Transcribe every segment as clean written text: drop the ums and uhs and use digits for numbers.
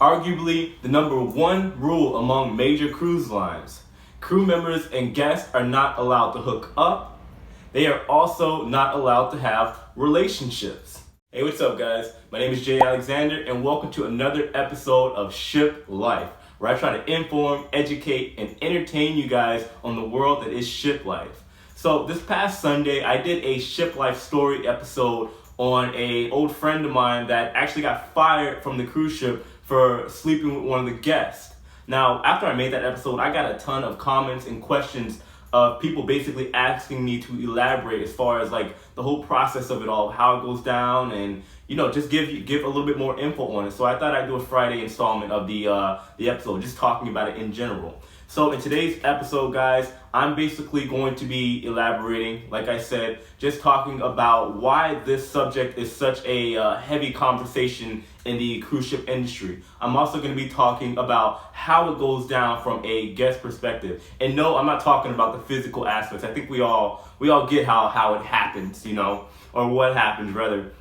Arguably the number one rule among major cruise lines. Crew members and guests are not allowed to hook up. They are also not allowed to have relationships. Hey, what's up guys? My name is Jay Alexander and welcome to another episode of Ship Life, where I try to inform, educate, and entertain you guys on the world that is ship life. So this past Sunday, I did a Ship Life story episode on an old friend of mine that actually got fired from the cruise ship for sleeping with one of the guests. Now, after I made that episode, I got a ton of comments and questions of people basically asking me to elaborate as far as like the whole process of it all, how it goes down, and just give a little bit more info on it. So I thought I'd do a Friday installment of the episode, just talking about it in general. So in today's episode, guys, I'm basically going to be elaborating, like I said, just talking about why this subject is such a heavy conversation in the cruise ship industry. I'm also going to be talking about how it goes down from a guest perspective. And no, I'm not talking about the physical aspects. I think we all get how it happens, or what happens rather.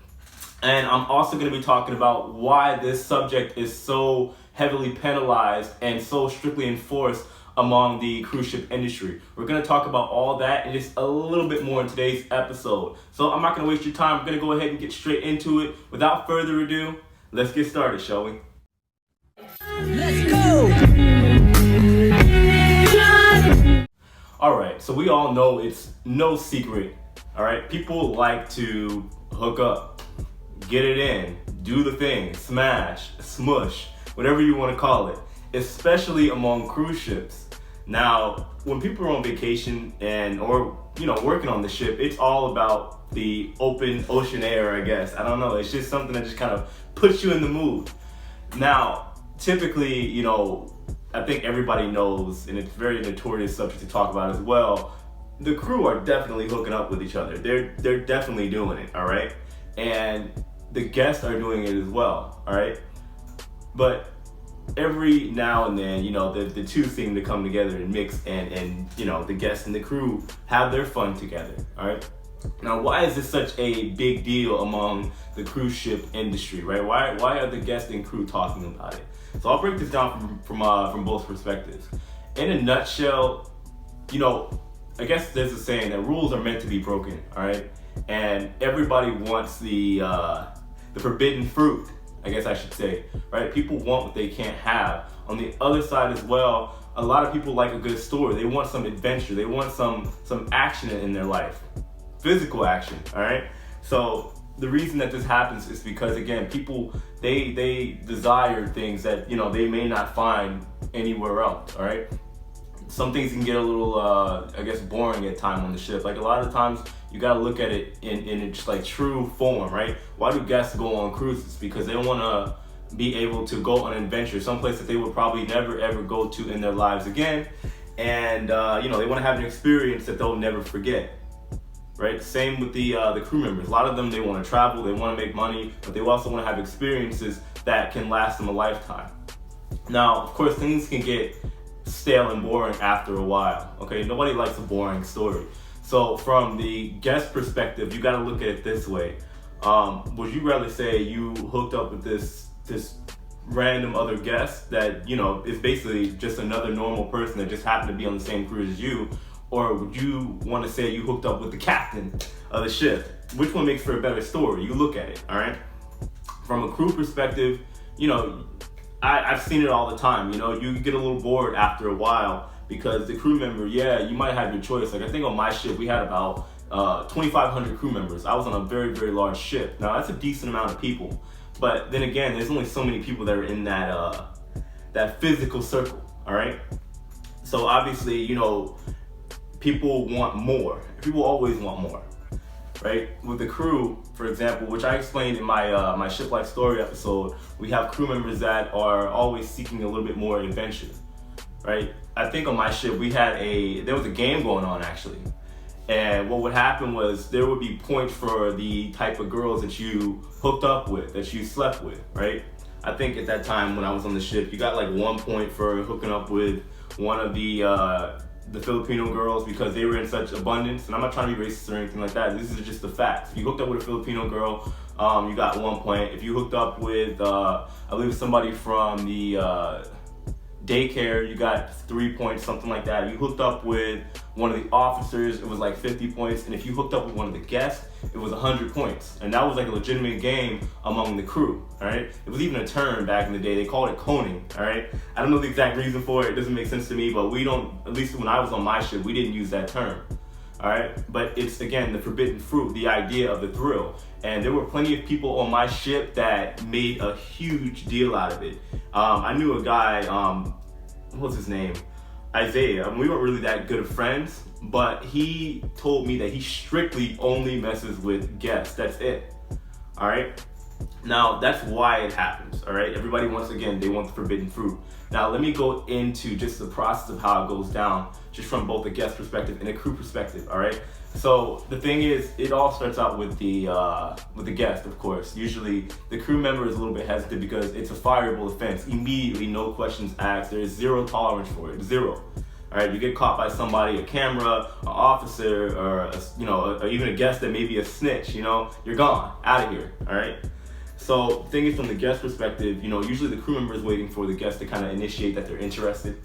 And I'm also going to be talking about why this subject is so heavily penalized and so strictly enforced among the cruise ship industry. We're going to talk about all that and just a little bit more in today's episode. So I'm not going to waste your time. I'm going to go ahead and get straight into it. Without further ado, let's get started, shall we? Let's go! Alright, so we all know it's no secret. Alright, people like to hook up, get it in, do the thing, smash, smush, whatever you want to call it, especially among cruise ships. Now, when people are on vacation or working on the ship, it's all about the open ocean air, I guess. I don't know, it's just something that just kind of puts you in the mood. Now, typically, I think everybody knows, and it's a very notorious subject to talk about as well, the crew are definitely hooking up with each other. They're definitely doing it, all right? And the guests are doing it as well, all right? But every now and then, the two seem to come together and mix, and the guests and the crew have their fun together, all right? Now, why is this such a big deal among the cruise ship industry, right? Why are the guests and crew talking about it? So I'll break this down from both perspectives. In a nutshell, I guess there's a saying that rules are meant to be broken, all right? And everybody wants the forbidden fruit, I guess I should say, right? People want what they can't have. On the other side as well, a lot of people like a good story. They want some adventure. They want some action in their life, physical action, all right? So the reason that this happens is because, again, people, they desire things that, they may not find anywhere else, all right? Some things can get a little, boring at time on the ship. Like a lot of times, you gotta look at it in just like true form, right? Why do guests go on cruises? Because they wanna be able to go on an adventure, someplace that they would probably never ever go to in their lives again. And, they wanna have an experience that they'll never forget, right? Same with the crew members. A lot of them, they wanna travel, they wanna make money, but they also wanna have experiences that can last them a lifetime. Now, of course, things can get stale and boring after a while, okay? Nobody likes a boring story. So from the guest perspective, you gotta look at it this way. Would you rather say you hooked up with this random other guest that, is basically just another normal person that just happened to be on the same cruise as you? Or would you want to say you hooked up with the captain of the ship? Which one makes for a better story? You look at it, all right? From a crew perspective, I've seen it all the time. You get a little bored after a while because the crew member, you might have your choice. Like I think on my ship, we had about 2,500 crew members. I was on a very, very large ship. Now that's a decent amount of people. But then again, there's only so many people that are in that physical circle, all right? So obviously, people want more. People always want more, right? With the crew, for example, which I explained in my Ship Life story episode, we have crew members that are always seeking a little bit more adventure, right? I think on my ship there was a game going on actually, and what would happen was there would be points for the type of girls that you hooked up with, that you slept with, right? I think at that time when I was on the ship, you got like 1 point for hooking up with one of the Filipino girls because they were in such abundance. And I'm not trying to be racist or anything like that. This is just the facts. If you hooked up with a Filipino girl, you got 1 point. If you hooked up with, I believe somebody from the daycare, you got 3 points, something like that. You hooked up with one of the officers, it was like 50 points. And if you hooked up with one of the guests, it was 100 points. And that was like a legitimate game among the crew, all right? It was even a term back in the day. They called it coning, all right? I don't know the exact reason for it. It doesn't make sense to me, but we don't, at least when I was on my ship, we didn't use that term. All right, but it's again the forbidden fruit, the idea of the thrill. And there were plenty of people on my ship that made a huge deal out of it. I knew a guy, what's his name? Isaiah. We weren't really that good of friends, but he told me that he strictly only messes with guests. That's it. All right. Now that's why it happens. All right. Everybody wants, again, they want the forbidden fruit. Now let me go into just the process of how it goes down, just from both a guest perspective and a crew perspective. All right. So the thing is, it all starts out with the guest, of course. Usually the crew member is a little bit hesitant because it's a fireable offense. Immediately, no questions asked. There is zero tolerance for it. Zero. All right. You get caught by somebody, a camera, an officer, or or even a guest that may be a snitch. You're gone, out of here. All right. So the thing is, from the guest perspective, usually the crew member is waiting for the guest to kind of initiate that they're interested,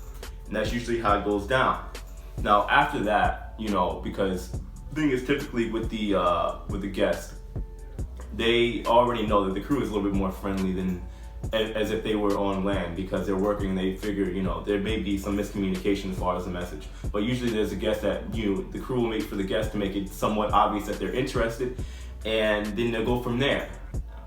and that's usually how it goes down. Now after that, because the thing is, typically with the guest, they already know that the crew is a little bit more friendly than as if they were on land, because they're working and they figure, there may be some miscommunication as far as the message. But usually there's a guest that, the crew will make for the guest to make it somewhat obvious that they're interested, and then they'll go from there,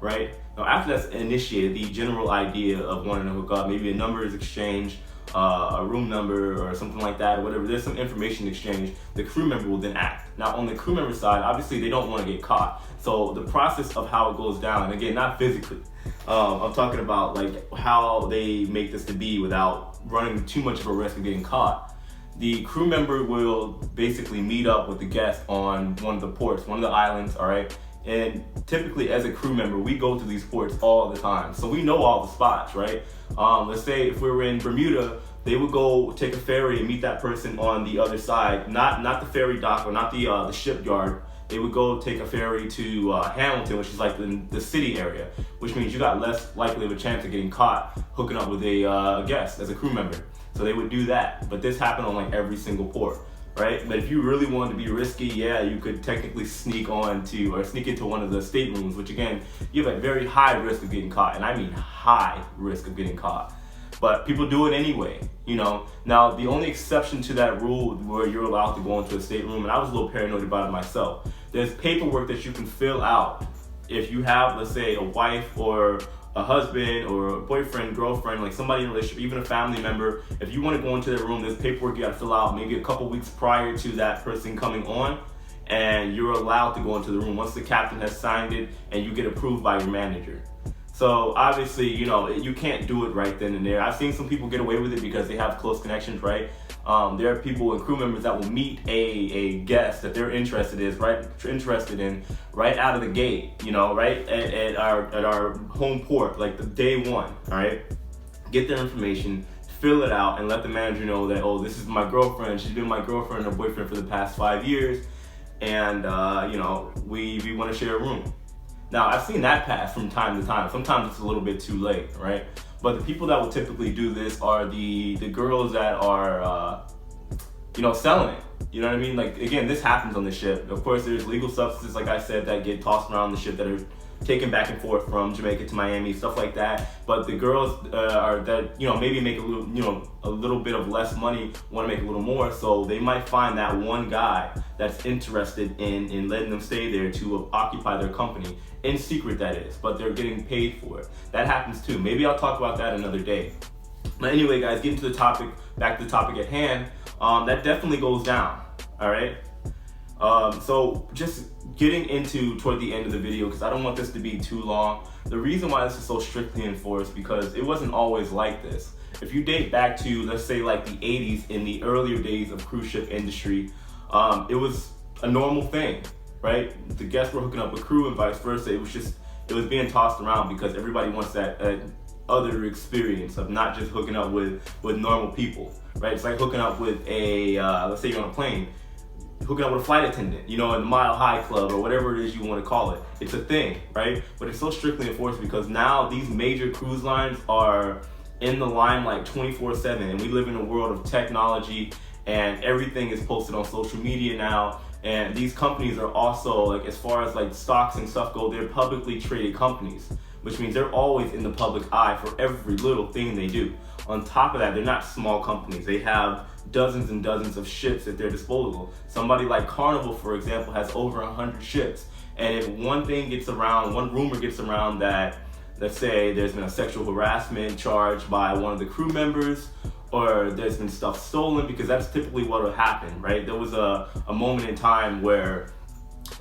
right? Now after that's initiated, the general idea of wanting to hook up, maybe a number is exchanged, a room number or something like that, or whatever, there's some information exchange, the crew member will then act. Now on the crew member side, obviously they don't want to get caught. So the process of how it goes down, and again, not physically, I'm talking about like how they make this to be without running too much of a risk of getting caught. The crew member will basically meet up with the guest on one of the ports, one of the islands, all right? And typically as a crew member, we go to these ports all the time. So we know all the spots, right? Let's say if we were in Bermuda, they would go take a ferry and meet that person on the other side, not the ferry dock or not the shipyard. They would go take a ferry to Hamilton, which is like the city area, which means you got less likely of a chance of getting caught hooking up with a guest as a crew member. So they would do that. But this happened on like every single port, right? But if you really wanted to be risky, yeah, you could technically sneak into one of the staterooms, which again, you have a very high risk of getting caught. And I mean high risk of getting caught. But people do it anyway, Now, the only exception to that rule where you're allowed to go into a stateroom, and I was a little paranoid about it myself, there's paperwork that you can fill out if you have, let's say, a wife or a husband or a boyfriend, girlfriend, like somebody in a relationship, even a family member. If you want to go into their room, there's paperwork you got to fill out maybe a couple weeks prior to that person coming on, and you're allowed to go into the room once the captain has signed it and you get approved by your manager. So obviously, you can't do it right then and there. I've seen some people get away with it because they have close connections, right? There are people and crew members that will meet a guest that they're interested in right out of the gate, right at our home port, like the day one, all right? Get their information, fill it out, and let the manager know that, oh, this is my girlfriend. She's been my girlfriend or boyfriend for the past 5 years, and we want to share a room. Now, I've seen that pass from time to time. Sometimes it's a little bit too late, right? But the people that will typically do this are the girls that are, selling it. You know what I mean? Like, again, this happens on the ship. Of course, there's legal substances, like I said, that get tossed around the ship that are taken back and forth from Jamaica to Miami, stuff like that. But the girls are that, maybe make a little bit of less money, want to make a little more. So they might find that one guy that's interested in letting them stay there to occupy their company. In secret, that is, but they're getting paid for it. That happens too. Maybe I'll talk about that another day. But anyway, guys, getting to the topic, back to the topic at hand, that definitely goes down, all right? So just getting toward the end of the video, because I don't want this to be too long. The reason why this is so strictly enforced, because it wasn't always like this. If you date back to, let's say, like the 80s, in the earlier days of cruise ship industry, it was a normal thing, right? The guests were hooking up with crew and vice versa. It was being tossed around because everybody wants that other experience of not just hooking up with normal people, right? It's like hooking up with let's say you're on a plane. hooking up with a flight attendant, in the Mile High Club or whatever it is you want to call it. It's a thing, right? But it's so strictly enforced because now these major cruise lines are in the limelight 24/7, and we live in a world of technology, and everything is posted on social media now. And these companies are also, like, as far as like stocks and stuff go, they're publicly traded companies, which means they're always in the public eye for every little thing they do. On top of that, they're not small companies. They have dozens and dozens of ships at their disposal. Somebody like Carnival, for example, has over 100 ships. And if one rumor gets around that, let's say there's been a sexual harassment charge by one of the crew members, or there's been stuff stolen, because that's typically what would happen, right? There was a moment in time where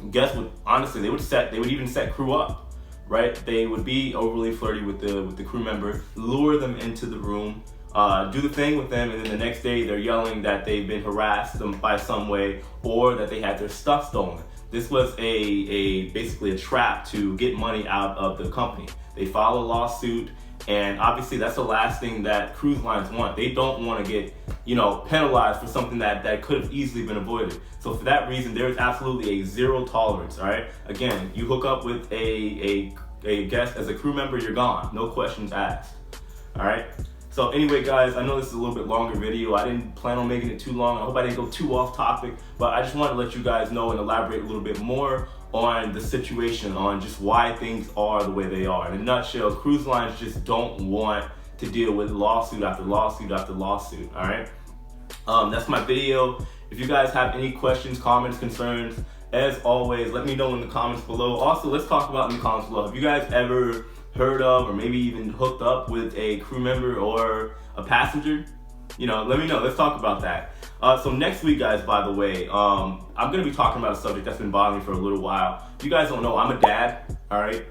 guests would, honestly, they would even set crew up, right? They would be overly flirty with the crew member, lure them into the room, do the thing with them, and then the next day they're yelling that they've been harassed by some way, or that they had their stuff stolen. This was basically a trap to get money out of the company. They filed a lawsuit, and obviously that's the last thing that cruise lines want. They don't want to get, penalized for something that could have easily been avoided. So for that reason, there is absolutely a zero tolerance, all right? Again, you hook up with a guest as a crew member, you're gone. No questions asked, all right? So anyway, guys, I know this is a little bit longer video. I didn't plan on making it too long. I hope I didn't go too off topic, but I just wanted to let you guys know and elaborate a little bit more on the situation, on just why things are the way they are. In a nutshell, cruise lines just don't want to deal with lawsuit after lawsuit after lawsuit, all right? That's my video. If you guys have any questions, comments, concerns, as always, let me know in the comments below. Also, let's talk about in the comments below. Have you guys ever heard of or maybe even hooked up with a crew member or a passenger? Let me know. Let's talk about that. So next week, guys, by the way, I'm going to be talking about a subject that's been bothering me for a little while. If you guys don't know, I'm a dad, all right?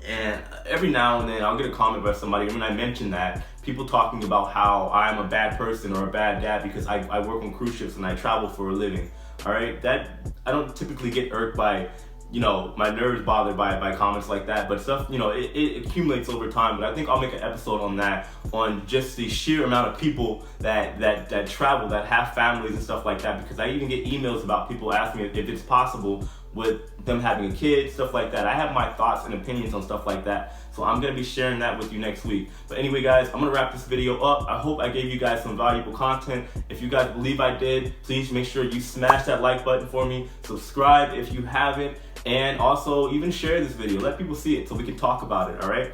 And every now and then I'll get a comment by somebody, and when I mention that, people talking about how I'm a bad person or a bad dad because I work on cruise ships and I travel for a living, all right? That I don't typically get irked by, my nerves bothered by comments like that, but stuff, it accumulates over time. But I think I'll make an episode on that, on just the sheer amount of people that travel, that have families and stuff like that, because I even get emails about people asking me if it's possible with them having a kid, stuff like that. I have my thoughts and opinions on stuff like that, so I'm going to be sharing that with you next week. But anyway, guys, I'm going to wrap this video up. I hope I gave you guys some valuable content. If you guys believe I did, please make sure you smash that like button for me, subscribe if you haven't, and also even share this video. Let people see it so we can talk about it, all right?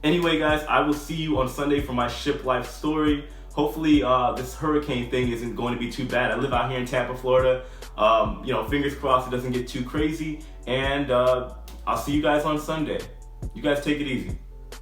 Anyway, guys, I will see you on Sunday for my ship life story. Hopefully this hurricane thing isn't going to be too bad. I live out here in Tampa, Florida. Fingers crossed it doesn't get too crazy. And I'll see you guys on Sunday. You guys take it easy.